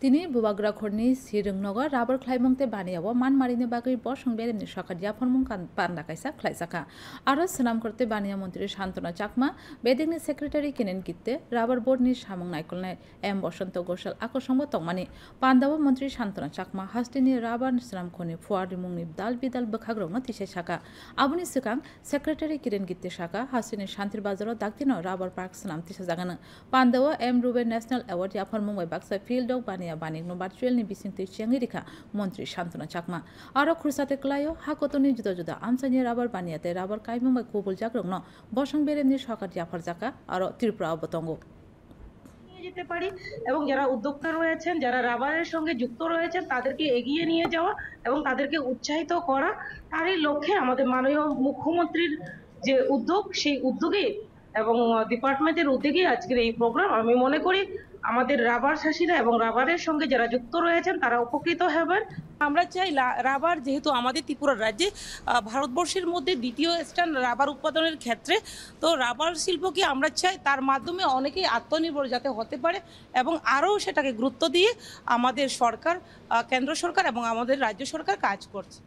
তিনি বুবাग्राखरनि सिरंनगर राबर ख्लाइमंते बानियाव मानमारिनि बागै बसं बेरेमनि सखार याफरमुं पान्दा काइसा ख्लाइसाखा आरो सनाम करते बानिया मन्त्री शान्तना चाकमा बेदिंनि सेक्रेटारि केनेन कित्ते राबर बोर्डनि सामुं नायखलनाय एम बसंत घोषाल आकसंबो तंमानि पान्दाव मन्त्री शान्तना चाकमा हास्टिनि राबर सनामखनि फुवारि मुंनि दाल बिदाल बोखाग्रावनो तिसे साखा आबुनि सिगां सेक्रेटारि किरेन कित्ते साखा हास्टिनि शान्तिर बाजाराव दाक्तिनो राबर पार्क सनाम तिसे जागानो पान्दाव एम रुबे नेशनल अवार्ड याफरमुं बाक्सा फिल्ड अफ बानिया बानिगनो बारचुएलनि बिसिंति चियांगि रेखा मन्त्री शान्तना चाकमा आरो खुरसाते क्लायो हाकतनि जुदा जुदा आमसानि राबर बानियाते राबर काइमुंबाय कबुल जाग्रंनो बसं बेरेमनि सखार याफर जाका आरो त्रिपुरा अबतंगो যেতে পারি এবং যারা উদ্যোক্তা রয়েছেন যারা রাবারের সঙ্গে যুক্ত রয়েছেন তাদেরকে এগিয়ে নিয়ে যাওয়া এবং তাদেরকে উৎসাহিত করা তারই লক্ষ্যে আমাদের মাননীয় মুখ্যমন্ত্রীর যে উদ্যোগ সেই উদ্যোগে এবং ডিপার্টমেন্টের উদ্যোগে আজকের এই প্রোগ্রাম আমি মনে করি আমাদের রাবার চাষিরা এবং রাবারের সঙ্গে যারা যুক্ত রয়েছেন তারা উপকৃত হবেন। আমরা চাই রাবার যেহেতু আমাদের ত্রিপুরা রাজ্যে ভারতবর্ষের মধ্যে দ্বিতীয় স্থান রাবার উৎপাদনের ক্ষেত্রে, তো রাবার শিল্পকে আমরা চাই তার মাধ্যমে অনেকেই আত্মনির্ভর যাতে হতে পারে এবং আরও সেটাকে গুরুত্ব দিয়ে আমাদের সরকার, কেন্দ্র সরকার এবং আমাদের রাজ্য সরকার কাজ করছে।